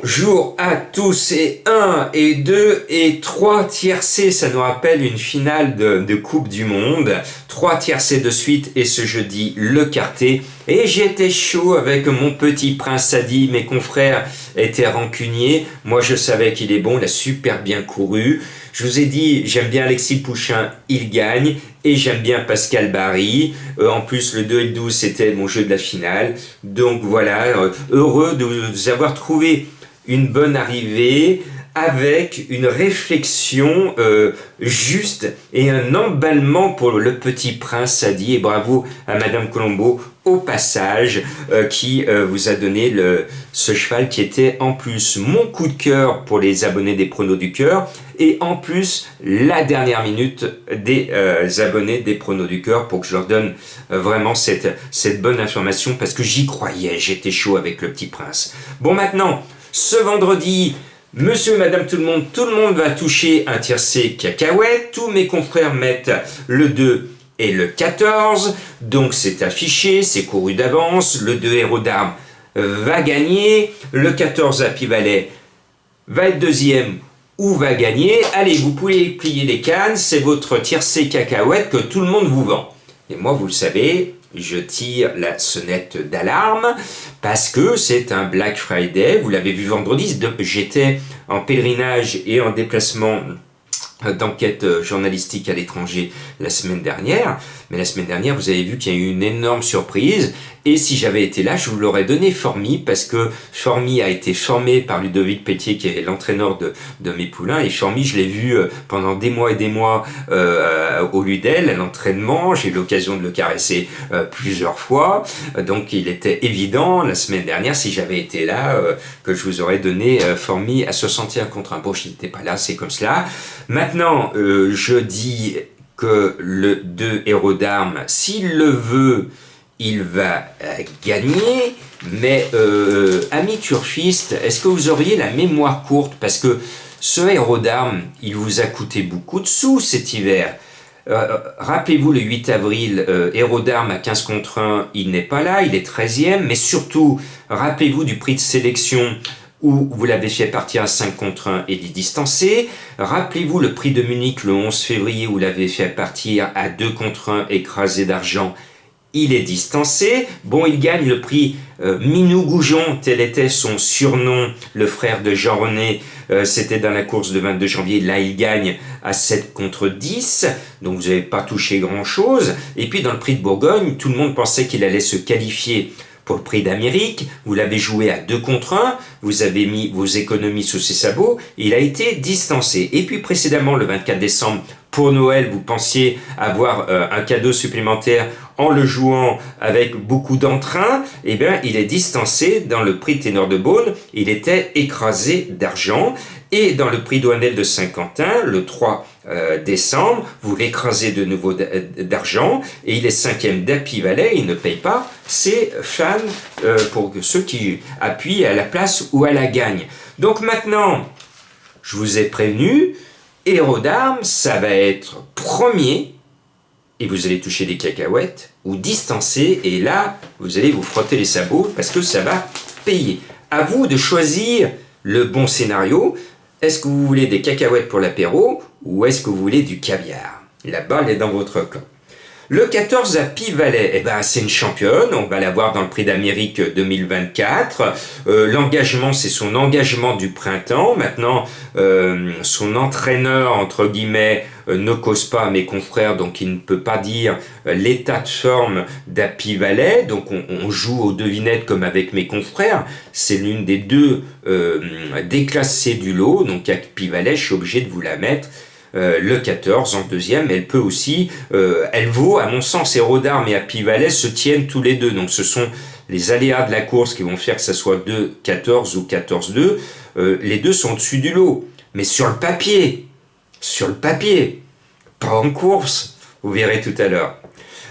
Bonjour à tous et 1 et 2 et 3 tiercés, ça nous rappelle une finale de Coupe du Monde. 3 tiercés de suite et ce jeudi le quartet. Et j'étais chaud avec mon petit prince Sadi, mes confrères étaient rancuniers. Moi je savais qu'il est bon, il a super bien couru. Je vous ai dit, j'aime bien Alexis Pouchin, il gagne. Et j'aime bien Pascal Barry. En plus, le 2 et le 12, c'était mon jeu de la finale. Donc voilà, heureux de vous avoir trouvé une bonne arrivée avec une réflexion juste et un emballement pour le petit prince Sadi. Et bravo à Madame Colombo au passage qui vous a donné ce cheval qui était en plus mon coup de cœur pour les abonnés des pronos du cœur et en plus la dernière minute des abonnés des pronos du cœur pour que je leur donne vraiment cette bonne information parce que j'y croyais, j'étais chaud avec le petit prince. Bon maintenant, ce vendredi, monsieur et madame tout le monde va toucher un tiercé cacahuète. Tous mes confrères mettent le 2 et le 14. Donc c'est affiché, c'est couru d'avance. Le 2 héros d'armes va gagner. Le 14 Happy Valley va être deuxième ou va gagner. Allez, vous pouvez plier les cannes. C'est votre tiercé cacahuète que tout le monde vous vend. Et moi, vous le savez, je tire la sonnette d'alarme parce que c'est un Black Friday. Vous l'avez vu vendredi, j'étais en pèlerinage et en déplacement d'enquête journalistique à l'étranger la semaine dernière. Mais la semaine dernière, vous avez vu qu'il y a eu une énorme surprise. Et si j'avais été là, je vous l'aurais donné Formy, parce que Formy a été formé par Ludovic Pelletier, qui est l'entraîneur de mes poulains. Et Formy, je l'ai vu pendant des mois et des mois au Ludel, à l'entraînement. J'ai eu l'occasion de le caresser plusieurs fois. Donc, il était évident, la semaine dernière, si j'avais été là, que je vous aurais donné Formy à 61 contre 1. Bon, je n'étais pas là, c'est comme cela. Maintenant, je dis que le 2 héros d'armes, s'il le veut, il va gagner, mais amis turfistes, est-ce que vous auriez la mémoire courte? Parce que ce héros d'armes, il vous a coûté beaucoup de sous cet hiver. Rappelez-vous le 8 avril, héros d'armes à 15 contre 1, il n'est pas là, il est 13e, mais surtout, rappelez-vous du prix de sélection où vous l'avez fait partir à 5 contre 1 et l'y distancer. Rappelez-vous le prix de Munich le 11 février où vous l'avez fait partir à 2 contre 1 écrasé d'argent. Il est distancé. Bon, il gagne le prix Minou Goujon, tel était son surnom, le frère de Jean-René. C'était dans la course de 22 janvier. Là, il gagne à 7 contre 10. Donc, vous n'avez pas touché grand-chose. Et puis, dans le prix de Bourgogne, tout le monde pensait qu'il allait se qualifier pour le prix d'Amérique. Vous l'avez joué à 2 contre 1. Vous avez mis vos économies sous ses sabots. Il a été distancé. Et puis, précédemment, le 24 décembre, pour Noël, vous pensiez avoir un cadeau supplémentaire en le jouant avec beaucoup d'entrain, eh bien, il est distancé dans le prix Ténor de Beaune, il était écrasé d'argent, et dans le prix Douanel de Saint-Quentin, le 3 décembre, vous l'écrasez de nouveau d'argent, et il est 5e d'Happy Valley, il ne paye pas ses fans pour ceux qui appuient à la place ou à la gagne. Donc maintenant, je vous ai prévenu, héros d'armes, ça va être premier, et vous allez toucher des cacahuètes, ou distancer, et là, vous allez vous frotter les sabots, parce que ça va payer. À vous de choisir le bon scénario. Est-ce que vous voulez des cacahuètes pour l'apéro, ou est-ce que vous voulez du caviar? La balle est dans votre camp. Le 14 Happy Valley, eh ben, c'est une championne, on va la voir dans le prix d'Amérique 2024. L'engagement, c'est son engagement du printemps. Maintenant, son entraîneur, entre guillemets, ne cause pas à mes confrères, donc il ne peut pas dire l'état de forme d'Happy Valley. Donc on joue aux devinettes comme avec mes confrères. C'est l'une des deux déclassées du lot, donc Happy Valley, je suis obligé de vous la mettre. Le 14 en deuxième, elle peut aussi, elle vaut, à mon sens, héros d'armes et Happy Valley se tiennent tous les deux. Donc ce sont les aléas de la course qui vont faire que ça soit 2-14 ou 14-2. Les deux sont au-dessus du lot. Mais sur le papier, pas en course, vous verrez tout à l'heure.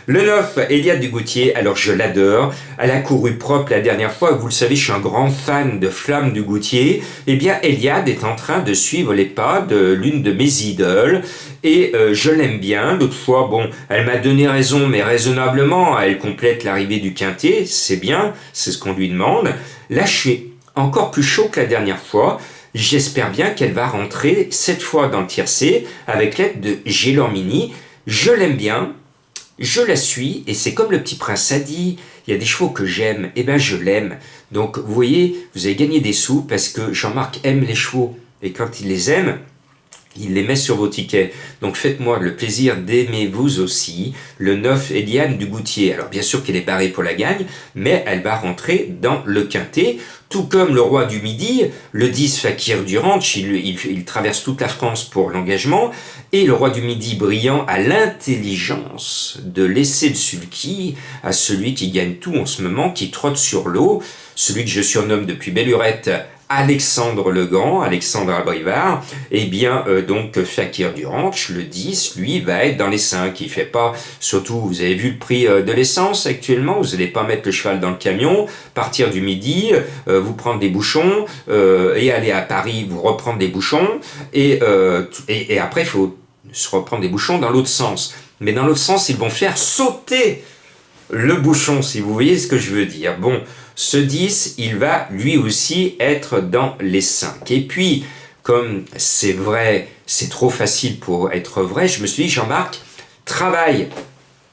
Le 9, Eliade Dugoutier, alors je l'adore, elle a couru propre la dernière fois, vous le savez, je suis un grand fan de Flamme Dugoutier. Eh bien, Eliade est en train de suivre les pas de l'une de mes idoles, et je l'aime bien. L'autre fois, bon, elle m'a donné raison, mais raisonnablement, elle complète l'arrivée du quintet, c'est bien, c'est ce qu'on lui demande. Là, je suis encore plus chaud que la dernière fois. J'espère bien qu'elle va rentrer cette fois dans le tiercé avec l'aide de Gélormini. Je l'aime bien, je la suis, et c'est comme le petit prince a dit, il y a des chevaux que j'aime, et ben je l'aime. Donc vous voyez, vous avez gagné des sous parce que Jean-Marc aime les chevaux, et quand il les aime, il les met sur vos tickets. Donc faites-moi le plaisir d'aimer vous aussi le 9 Eliane du Goutier. Alors bien sûr qu'elle est barrée pour la gagne, mais elle va rentrer dans le quintet, tout comme le roi du Midi, le 10 Fakir du Ranch, il traverse toute la France pour l'engagement, et le roi du Midi brillant a l'intelligence de laisser le sulky à celui qui gagne tout en ce moment, qui trotte sur l'eau, celui que je surnomme depuis belle lurette Alexandre le Grand, Alexandre Abrivard, et bien donc Fakir du Ranch, le 10, lui, va être dans les 5. Il fait pas, surtout, vous avez vu le prix de l'essence actuellement, vous n'allez pas mettre le cheval dans le camion, partir du Midi, vous prendre des bouchons, et aller à Paris, vous reprendre des bouchons, et après, il faut se reprendre des bouchons dans l'autre sens. Mais dans l'autre sens, ils vont faire sauter le bouchon, si vous voyez ce que je veux dire. Bon, ce 10, il va lui aussi être dans les 5. Et puis, comme c'est vrai, c'est trop facile pour être vrai, je me suis dit, Jean-Marc, travaille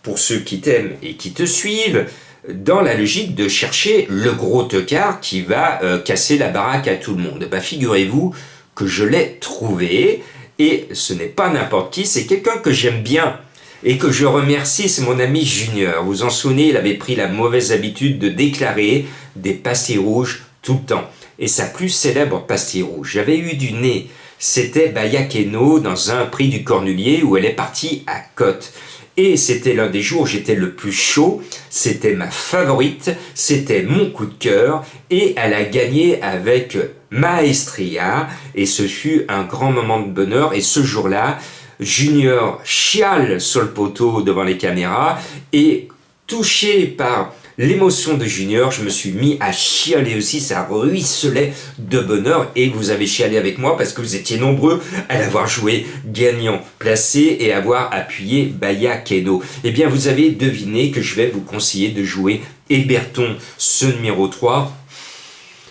pour ceux qui t'aiment et qui te suivent, dans la logique de chercher le gros tocard qui va casser la baraque à tout le monde. Bah, figurez-vous que je l'ai trouvé, et ce n'est pas n'importe qui, c'est quelqu'un que j'aime bien, et que je remercie, c'est mon ami Junior. Vous en souvenez, il avait pris la mauvaise habitude de déclarer des pastilles rouges tout le temps. Et sa plus célèbre pastille rouge, j'avais eu du nez, c'était Bayakeno dans un prix du Cornulier où elle est partie à Côte. Et c'était l'un des jours où j'étais le plus chaud, c'était ma favorite, c'était mon coup de cœur, et elle a gagné avec Maestria, et ce fut un grand moment de bonheur, et ce jour-là, Junior chiale sur le poteau devant les caméras, et touché par l'émotion de Junior, je me suis mis à chialer aussi, ça ruisselait de bonheur, et vous avez chialé avec moi parce que vous étiez nombreux à l'avoir joué gagnant placé et avoir appuyé Bayakeno. Eh bien vous avez deviné que je vais vous conseiller de jouer Héberton, ce numéro 3.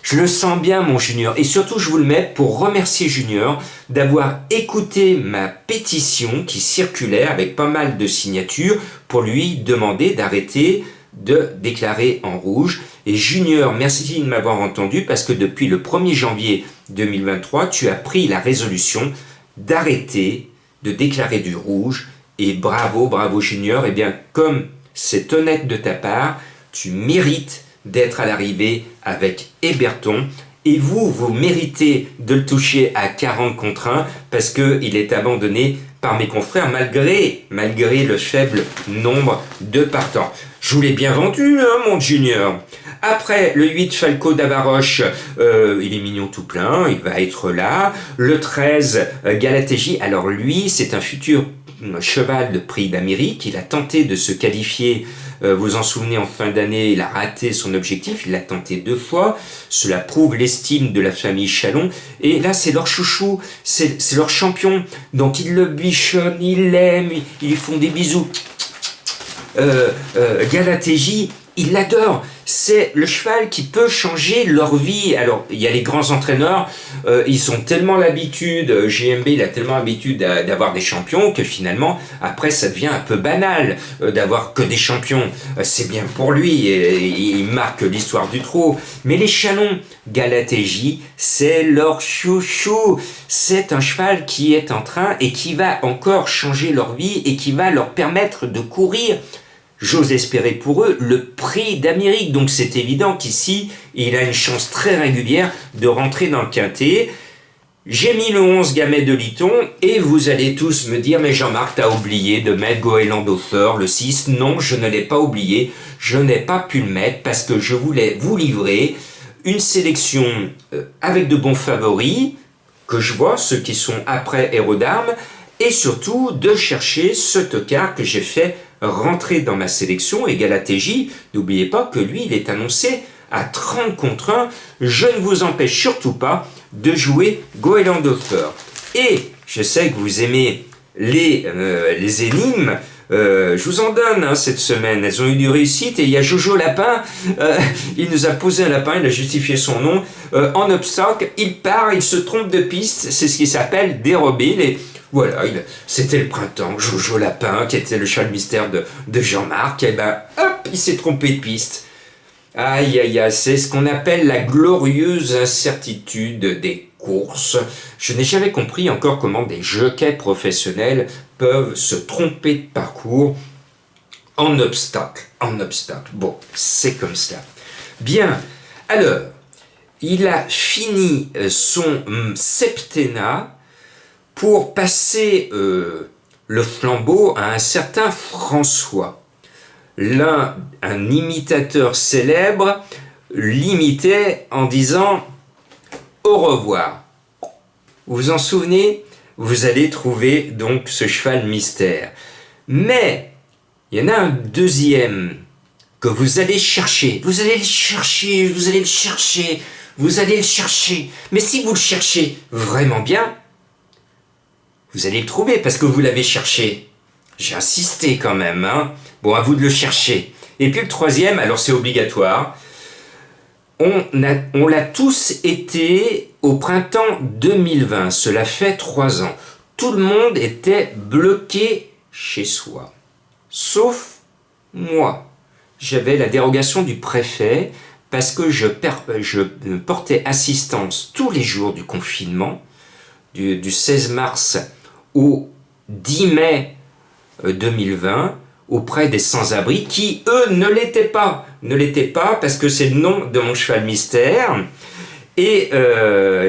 Je le sens bien, mon Junior, et surtout je vous le mets pour remercier Junior d'avoir écouté ma pétition qui circulait avec pas mal de signatures pour lui demander d'arrêter de déclarer en rouge. Et Junior, merci de m'avoir entendu parce que depuis le 1er janvier 2023, tu as pris la résolution d'arrêter de déclarer du rouge, et bravo, bravo Junior. Et bien comme c'est honnête de ta part, tu mérites d'être à l'arrivée avec Héberton, et vous méritez de le toucher à 40 contre 1 parce qu'il est abandonné par mes confrères malgré le faible nombre de partants. Je vous l'ai bien vendu, hein, mon Junior. Après, le 8, Falco d'Avaroche, il est mignon tout plein, il va être là. Le 13, Galatéji, alors lui, c'est un futur cheval de prix d'Amérique. Il a tenté de se qualifier, vous en souvenez, en fin d'année, il a raté son objectif, il l'a tenté 2 fois. Cela prouve l'estime de la famille Chalon. Et là, c'est leur chouchou, c'est leur champion. Donc ils le bichonnent, ils l'aiment, ils font des bisous. Galatéji, il l'adore. C'est le cheval qui peut changer leur vie. Alors, il y a les grands entraîneurs, ils ont tellement l'habitude, GMB, il a tellement l'habitude d'avoir des champions que finalement, après, ça devient un peu banal d'avoir que des champions. C'est bien pour lui, et il marque l'histoire du trot. Mais les Chalons, Galatéji, c'est leur chouchou. C'est un cheval qui est en train et qui va encore changer leur vie et qui va leur permettre de courir, j'ose espérer pour eux, le prix d'Amérique. Donc c'est évident qu'ici, il a une chance très régulière de rentrer dans le quintet. J'ai mis le 11 Gamay de Liton, et vous allez tous me dire, mais Jean-Marc, t'as oublié de mettre Goéland d'Offer, le 6. Non, je ne l'ai pas oublié, je n'ai pas pu le mettre parce que je voulais vous livrer une sélection avec de bons favoris, que je vois, ceux qui sont après Héros d'Armes, et surtout de chercher ce tocard que j'ai fait rentrer dans ma sélection. Et Galatéji, n'oubliez pas que lui, il est annoncé à 30 contre 1. Je ne vous empêche surtout pas de jouer Goéland d'Offer. Et je sais que vous aimez les énigmes. Je vous en donne hein, cette semaine, elles ont eu du réussite et il y a Jojo Lapin, il nous a posé un lapin, il a justifié son nom, en obstacle, il part, il se trompe de piste, c'est ce qui s'appelle dérober. Voilà, c'était le printemps, Jojo Lapin, qui était le cheval mystère de Jean-Marc, et ben hop, il s'est trompé de piste. Aïe aïe aïe, c'est ce qu'on appelle la glorieuse incertitude des courses. Je n'ai jamais compris encore comment des jockeys professionnels peuvent se tromper de parcours en obstacle. Bon, c'est comme ça. Bien, alors, il a fini son septennat pour passer le flambeau à un certain François. Un imitateur célèbre, l'imitait en disant « au revoir ». Vous vous en souvenez? Vous allez trouver donc ce cheval mystère. Mais, il y en a un deuxième que vous allez chercher. Vous allez le chercher. Mais si vous le cherchez vraiment bien, vous allez le trouver parce que vous l'avez cherché. J'ai insisté quand même, hein. Bon, à vous de le chercher. Et puis le troisième, alors c'est obligatoire, on l'a tous été au printemps 2020, cela fait 3 ans. Tout le monde était bloqué chez soi. Sauf moi. J'avais la dérogation du préfet parce que je portais assistance tous les jours du confinement, du 16 mars au 10 mai 2020, auprès des sans-abri qui, eux, ne l'étaient pas. Ne l'étaient pas parce que c'est le nom de mon cheval mystère. Et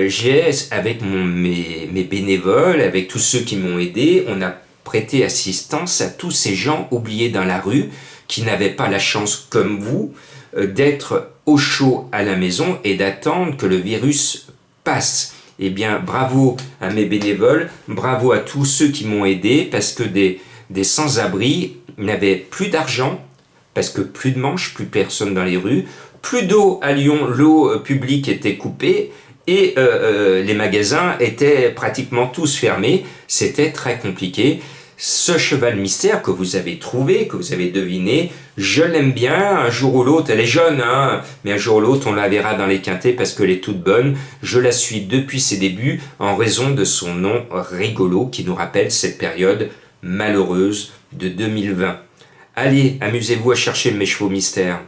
j'ai, avec mes bénévoles, avec tous ceux qui m'ont aidé, on a prêté assistance à tous ces gens oubliés dans la rue, qui n'avaient pas la chance, comme vous, d'être au chaud à la maison et d'attendre que le virus passe. Eh bien, bravo à mes bénévoles, bravo à tous ceux qui m'ont aidé, parce que des sans-abri n'avaient plus d'argent, parce que plus de manches, plus personne dans les rues, plus d'eau à Lyon, l'eau publique était coupée, et les magasins étaient pratiquement tous fermés, c'était très compliqué. Ce cheval mystère que vous avez trouvé, que vous avez deviné, je l'aime bien, un jour ou l'autre, elle est jeune, hein, mais un jour ou l'autre on la verra dans les quintets parce qu'elle est toute bonne. Je la suis depuis ses débuts en raison de son nom rigolo qui nous rappelle cette période malheureuse de 2020. Allez, amusez-vous à chercher mes chevaux mystères.